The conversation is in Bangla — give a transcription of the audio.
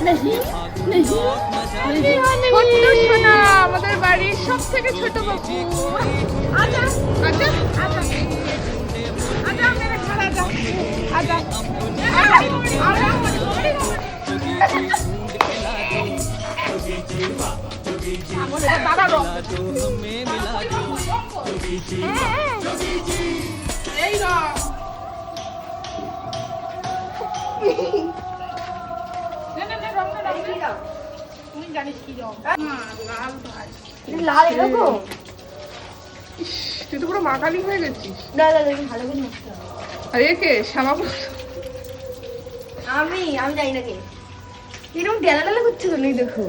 ছোট্ট সোনা, আমাদের বাড়ির সব থেকে ছোট বাবু। আজা আজা আজা আজা মেরে ঘর আজা আজা দাদা এই লাল এরকম তুই তো পুরো মাকালি হয়ে গেছিস। না না ভালো করে নষ্ট আর একে শ্যামা আমি জানি না কে এরকম ডেলা ডেলা করছে তো নেই দেখো